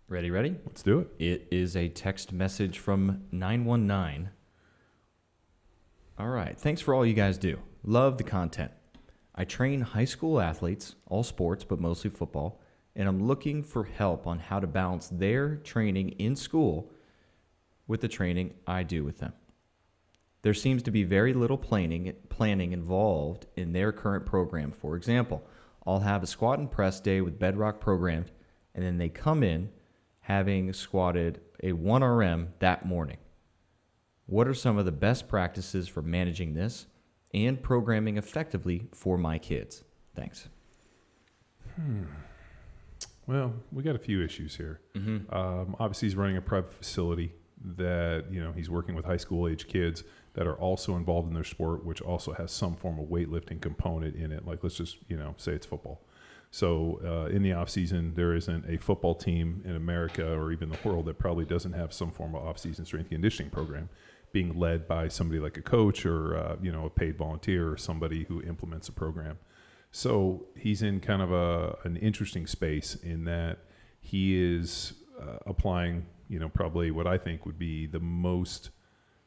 Ready, ready? Let's do it. It is a text message from 919. All right. Thanks for all you guys do. Love the content. I train high school athletes, all sports, but mostly football, and I'm looking for help on how to balance their training in school with the training I do with them. There seems to be very little planning involved in their current program. For example, I'll have a squat and press day with Bedrock programmed, and then they come in having squatted a 1RM that morning. What are some of the best practices for managing this and programming effectively for my kids? Thanks. Well, we got a few issues here. Obviously, he's running a private facility that, he's working with high school age kids that are also involved in their sport, which also has some form of weightlifting component in it. Like, let's just, say it's football. So in the off season, there isn't a football team in America or even the world that probably doesn't have some form of off-season strength conditioning program being led by somebody like a coach or, a paid volunteer or somebody who implements a program. So he's in kind of an interesting space in that he is applying, probably what I think would be the most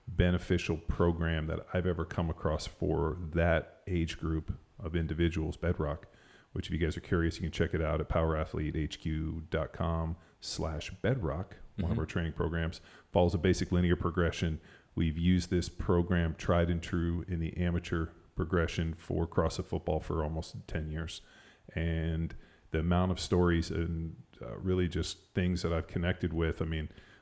beneficial program that I've ever come across for that age group of individuals, Bedrock, which if you guys are curious, you can check it out at powerathletehq.com/bedrock. One of our training programs follows a basic linear progression. We've used this program tried and true in the amateur progression for CrossFit football for almost 10 years. And the amount of stories and really just things that I've connected with,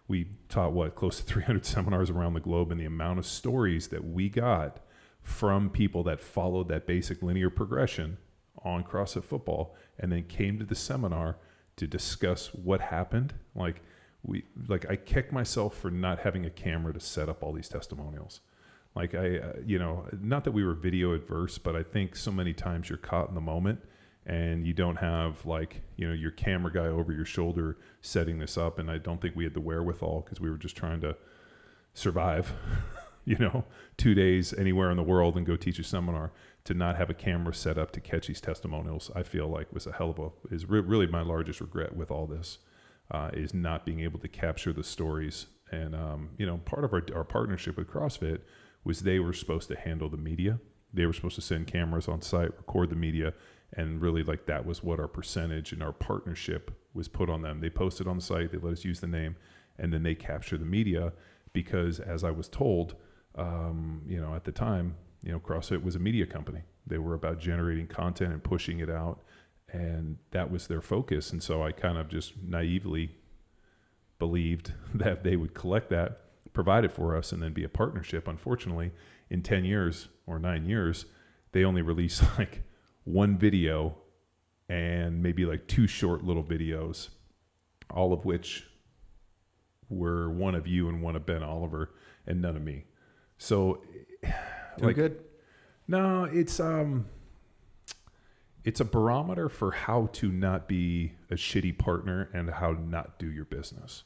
we taught close to 300 seminars around the globe, and the amount of stories that we got from people that followed that basic linear progression on CrossFit football and then came to the seminar to discuss what happened. I kick myself for not having a camera to set up all these testimonials. Not that we were video adverse, but I think so many times you're caught in the moment and you don't have your camera guy over your shoulder setting this up. And I don't think we had the wherewithal because we were just trying to survive, 2 days anywhere in the world and go teach a seminar. To not have a camera set up to catch these testimonials, I feel like was really my largest regret with all this, is not being able to capture the stories. And, part of our partnership with CrossFit was they were supposed to handle the media. They were supposed to send cameras on site, record the media, and really that was what our percentage and our partnership was put on them. They posted on the site, they let us use the name, and then they capture the media because, as I was told, at the time, CrossFit was a media company. They were about generating content and pushing it out, and that was their focus. And so I kind of just naively believed that they would collect that, provide it for us, and then be a partnership. Unfortunately, in 10 years or 9 years, they only released one video and maybe 2 short little videos, all of which were one of you and one of Ben Oliver and none of me. So Good. No, it's a barometer for how to not be a shitty partner and how to not do your business.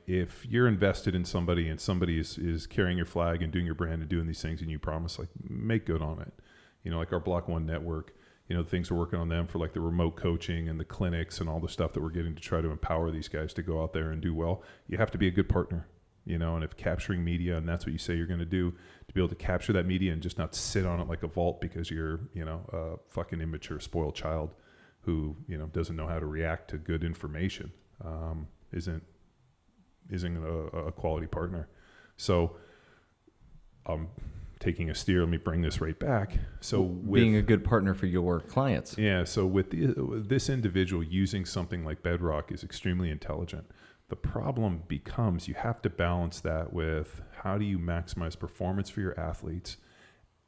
If you're invested in somebody and somebody is carrying your flag and doing your brand and doing these things and you promise, make good on it. Our Block One network, the things we're working on them for the remote coaching and the clinics and all the stuff that we're getting to try to empower these guys to go out there and do well. You have to be a good partner. And if capturing media, and that's what you say you're going to do, to be able to capture that media and just not sit on it like a vault because you're, a fucking immature, spoiled child who, doesn't know how to react to good information, isn't a quality partner. So I'm taking a steer. Let me bring this right back. So being a good partner for your clients. Yeah. So with this individual using something like Bedrock is extremely intelligent. The problem becomes you have to balance that with how do you maximize performance for your athletes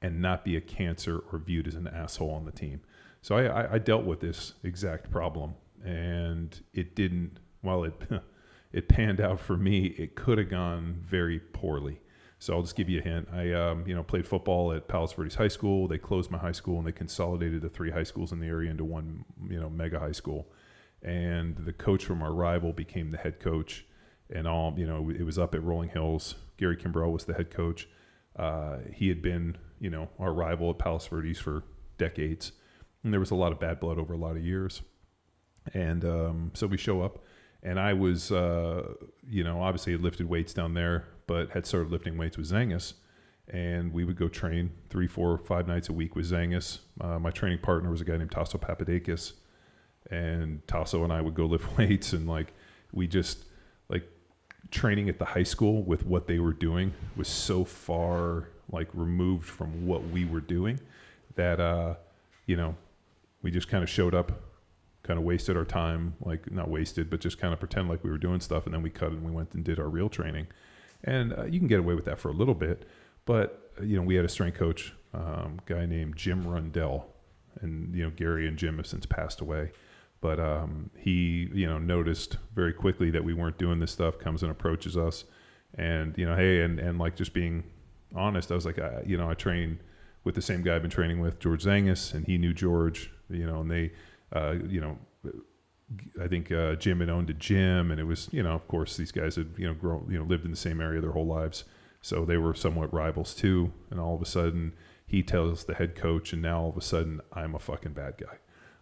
and not be a cancer or viewed as an asshole on the team. So I dealt with this exact problem, and it didn't, while it panned out for me, it could have gone very poorly. So I'll just give you a hint. I played football at Palos Verdes High School. They closed my high school and they consolidated the 3 high schools in the area into one, mega high school. And the coach from our rival became the head coach, and it was up at Rolling Hills. Gary Kimbrell was the head coach. He had been, our rival at Palos Verdes for decades, and there was a lot of bad blood over a lot of years. And so we show up, And I was, obviously had lifted weights down there, but had started lifting weights with Zengis. And we would go train 3, 4, 5 nights a week with Zengis. My training partner was a guy named Tasso Papadakis. And Tasso and I would go lift weights, and we just training at the high school with what they were doing was so far removed from what we were doing that, we just kind of showed up, kind of wasted our time, not wasted, but just kind of pretend like we were doing stuff. And then we cut and we went and did our real training. And you can get away with that for a little bit. But, we had a strength coach, guy named Jim Rundell, and, Gary and Jim have since passed away. But he, noticed very quickly that we weren't doing this stuff, comes and approaches us. And, hey, and just being honest, I was like, I train with the same guy I've been training with, George Zengis, and he knew George, and they, I think Jim had owned a gym, and it was, of course, these guys had, grown, lived in the same area their whole lives. So they were somewhat rivals too. And all of a sudden he tells the head coach, and now all of a sudden I'm a fucking bad guy.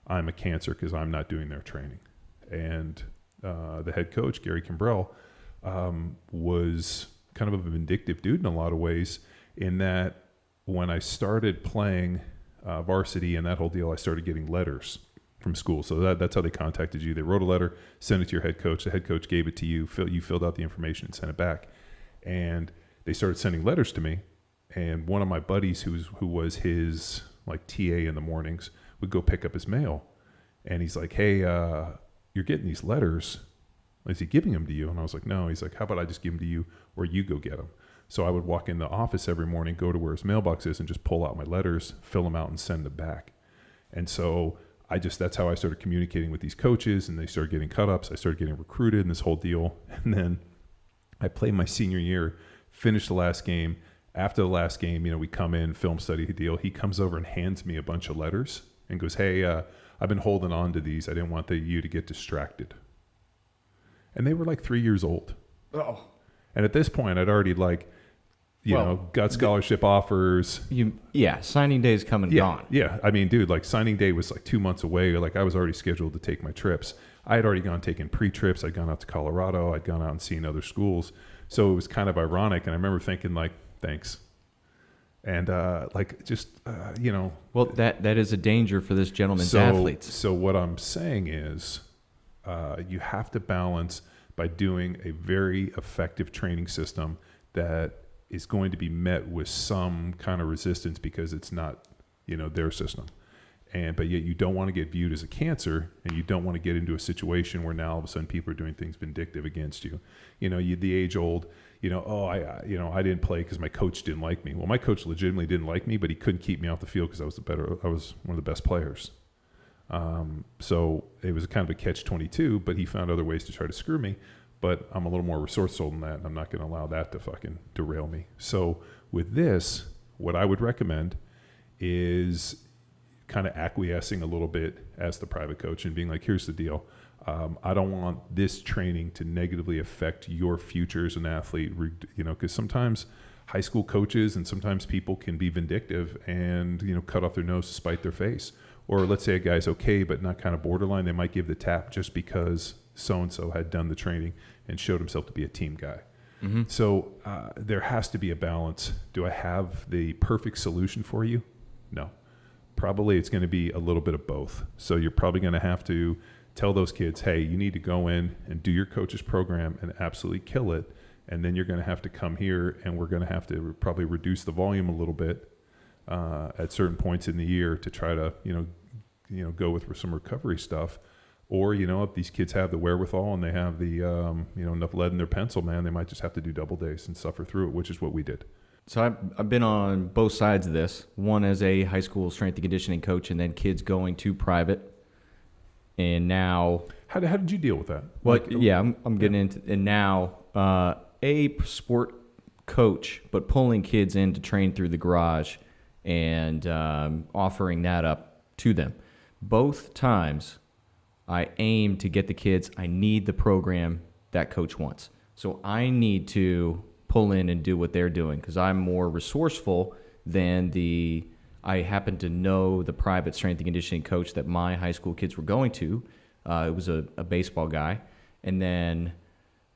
I'm a cancer because I'm not doing their training. And the head coach, Gary Kimbrell, was kind of a vindictive dude in a lot of ways, in that when I started playing varsity and that whole deal, I started getting letters from school. So that's how they contacted you. They wrote a letter, sent it to your head coach. The head coach gave it to you. You filled out the information and sent it back. And they started sending letters to me. And one of my buddies who was his TA in the mornings would go pick up his mail. And he's like, hey, you're getting these letters. Is he giving them to you? And I was like, no. He's like, how about I just give them to you, or you go get them? So I would walk in the office every morning, go to where his mailbox is, and just pull out my letters, fill them out, and send them back. And so that's how I started communicating with these coaches, and they started getting cut-ups. I started getting recruited and this whole deal. And then I played my senior year, finished the last game. After the last game, we come in, film study the deal. He comes over and hands me a bunch of letters and goes, hey, I've been holding on to these. I didn't want you to get distracted. And they were 3 years old. Oh. And at this point, I'd already got scholarship offers. Signing day is come and gone. Yeah. I mean, dude, signing day was 2 months away. I was already scheduled to take my trips. I had already taken pre-trips. I'd gone out to Colorado. I'd gone out and seen other schools. So it was kind of ironic. And I remember thinking thanks. And Well, that is a danger for this gentleman's athletes. So what I'm saying is you have to balance by doing a very effective training system that is going to be met with some kind of resistance because it's not, their system. But yet you don't want to get viewed as a cancer, and you don't want to get into a situation where now all of a sudden people are doing things vindictive against you. The age old, I didn't play because my coach didn't like me. Well, my coach legitimately didn't like me, but he couldn't keep me off the field because I was one of the best players. So it was kind of a catch-22, but he found other ways to try to screw me. But I'm a little more resourceful than that, and I'm not going to allow that to fucking derail me. So with this, what I would recommend is kind of acquiescing a little bit as the private coach and being like, here's the deal. I don't want this training to negatively affect your future as an athlete, because sometimes high school coaches and sometimes people can be vindictive and, cut off their nose to spite their face. Or let's say a guy's okay, but not kind of borderline. They might give the tap just because so-and-so had done the training and showed himself to be a team guy. Mm-hmm. So there has to be a balance. Do I have the perfect solution for you? No. Probably it's going to be a little bit of both. So you're probably going to have to tell those kids, hey, you need to go in and do your coach's program and absolutely kill it. And then you're going to have to come here, and we're going to have to probably reduce the volume a little bit at certain points in the year to try to, go with some recovery stuff. Or, if these kids have the wherewithal and they have the, enough lead in their pencil, man, they might just have to do double days and suffer through it, which is what we did. So I've been on both sides of this. One as a high school strength and conditioning coach, and then kids going to private. And now, how did you deal with that? Well, I'm getting into, and now a sport coach, but pulling kids in to train through the garage and offering that up to them. Both times, I aim to get the kids. I need the program that coach wants, so I need to pull in and do what they're doing because I'm more resourceful than I happen to know the private strength and conditioning coach that my high school kids were going to. It was a baseball guy, And then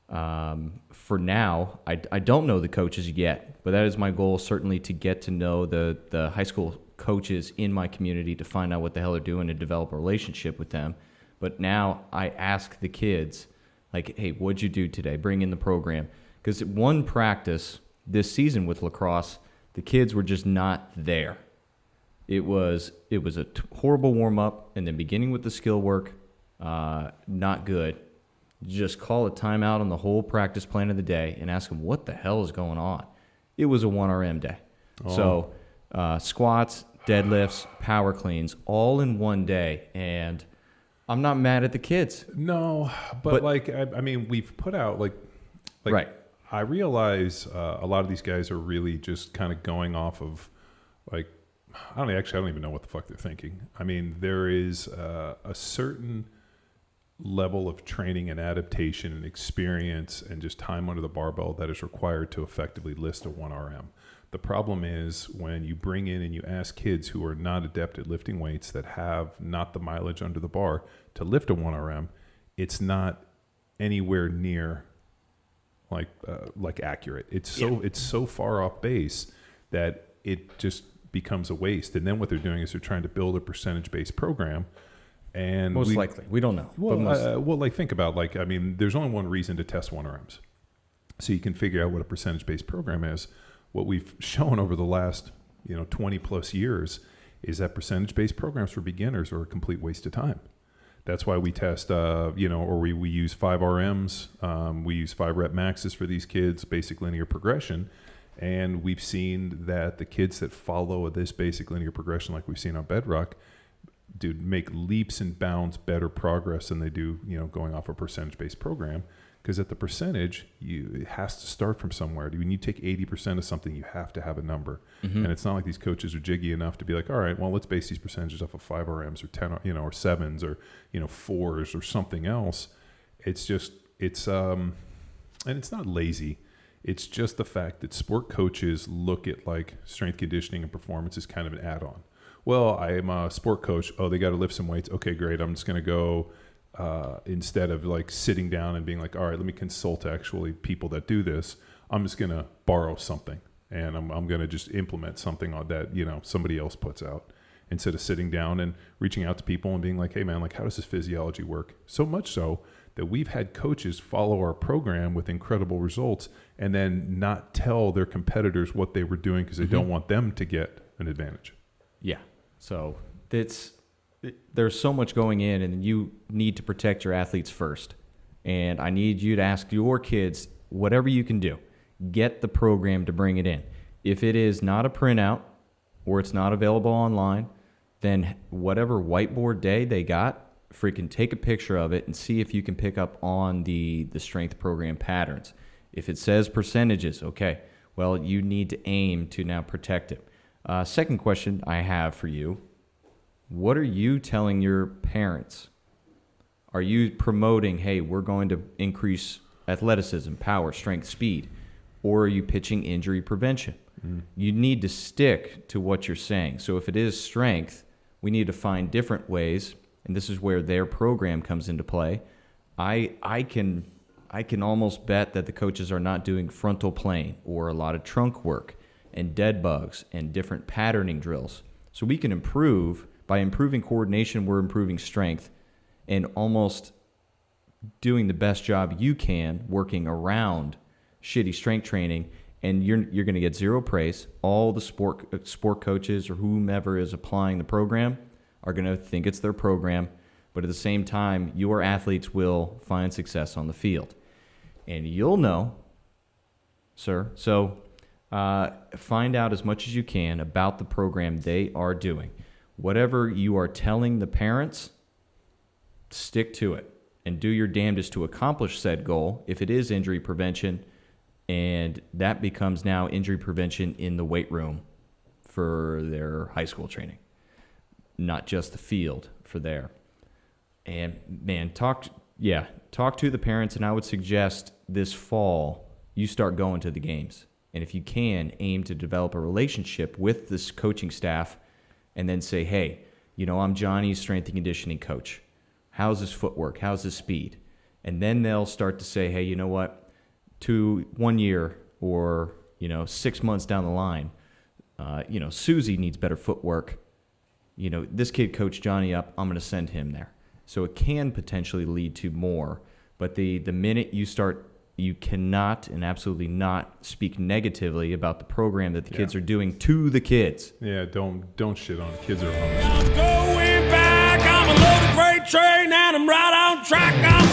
for now, I don't know the coaches yet, but that is my goal, certainly, to get to know the high school coaches in my community, to find out what the hell they're doing, and develop a relationship with them. But now I ask the kids, like, hey, what'd you do today? Bring in the program. Because one practice this season with lacrosse, the kids were just not there. It was a horrible warm-up, and then beginning with the skill work, not good. Just call a timeout on the whole practice plan of the day and ask them what the hell is going on. It was a 1RM day. Oh. So squats, deadlifts, power cleans, all in one day. And I'm not mad at the kids. No, but like, I mean, we've put out like right. I realize a lot of these guys are really just kind of going off of like, I don't even know what the fuck they're thinking. I mean, there is a certain level of training and adaptation and experience and just time under the barbell that is required to effectively list a 1RM. The problem is when you bring in and you ask kids who are not adept at lifting weights, that have not the mileage under the bar, to lift a 1RM, it's not anywhere near like accurate. It's so far off base that it just becomes a waste. And then what they're doing is they're trying to build a percentage-based program. And most likely, we don't know. Well, like, think about, like, I mean, there's only one reason to test 1RMs, so you can figure out what a percentage-based program is. What we've shown over the last 20 plus years is that percentage-based programs for beginners are a complete waste of time. That's why we test, or we use 5 RMs. We use 5 rep maxes for these kids, basic linear progression. And we've seen that the kids that follow this basic linear progression, like we've seen on Bedrock, make leaps and bounds better progress than they do, going off a percentage-based program. Because at the percentage, it has to start from somewhere. When you take 80% of something, you have to have a number. Mm-hmm. And it's not like these coaches are jiggy enough to be like, all right, well, let's base these percentages off of 5 RMs or 10, or 7s or 4s or something else. It's just, and it's not lazy. It's just the fact that sport coaches look at like strength conditioning and performance as kind of an add-on. Well, I am a sport coach. Oh, they got to lift some weights. Okay, great. I'm just going to go, instead of like sitting down and being like, all right, let me consult actually people that do this. I'm just going to borrow something and I'm going to just implement something on that, somebody else puts out, instead of sitting down and reaching out to people and being like, hey man, like, how does this physiology work? So much so that we've had coaches follow our program with incredible results and then not tell their competitors what they were doing because they don't want them to get an advantage. Yeah. So there's so much going in, and you need to protect your athletes first. And I need you to ask your kids, whatever you can do, get the program to bring it in. If it is not a printout or it's not available online, then whatever whiteboard day they got, freaking take a picture of it and see if you can pick up on the strength program patterns. If it says percentages, okay, well, you need to aim to now protect it. Second question I have for you, what are you telling your parents? Are you promoting, hey, we're going to increase athleticism, power, strength, speed, or are you pitching injury prevention? You need to stick to what you're saying. So if it is strength, we need to find different ways, and this is where their program comes into play. I can almost bet that the coaches are not doing frontal plane or a lot of trunk work and dead bugs and different patterning drills. So we can improve. By improving coordination, we're improving strength and almost doing the best job you can working around shitty strength training, and you're going to get zero praise. All the sport coaches or whomever is applying the program are going to think it's their program, but at the same time, your athletes will find success on the field. And you'll know, sir. So find out as much as you can about the program they are doing. Whatever you are telling the parents, stick to it and do your damnedest to accomplish said goal. If it is injury prevention, and that becomes now injury prevention in the weight room for their high school training, not just the field for there. And man, talk to the parents, and I would suggest this fall you start going to the games. And if you can, aim to develop a relationship with this coaching staff and then say, hey, I'm Johnny's strength and conditioning coach. How's his footwork? How's his speed? And then they'll start to say, hey, you know what, 1 year or, 6 months down the line, Susie needs better footwork. This kid coached Johnny up, I'm going to send him there. So it can potentially lead to more. But the minute you start, you cannot and absolutely not speak negatively about the program that the kids are doing to the kids. Yeah, don't shit on kids or homies. I'm going back, I'm a loaded freight train, and I'm right on track. I'm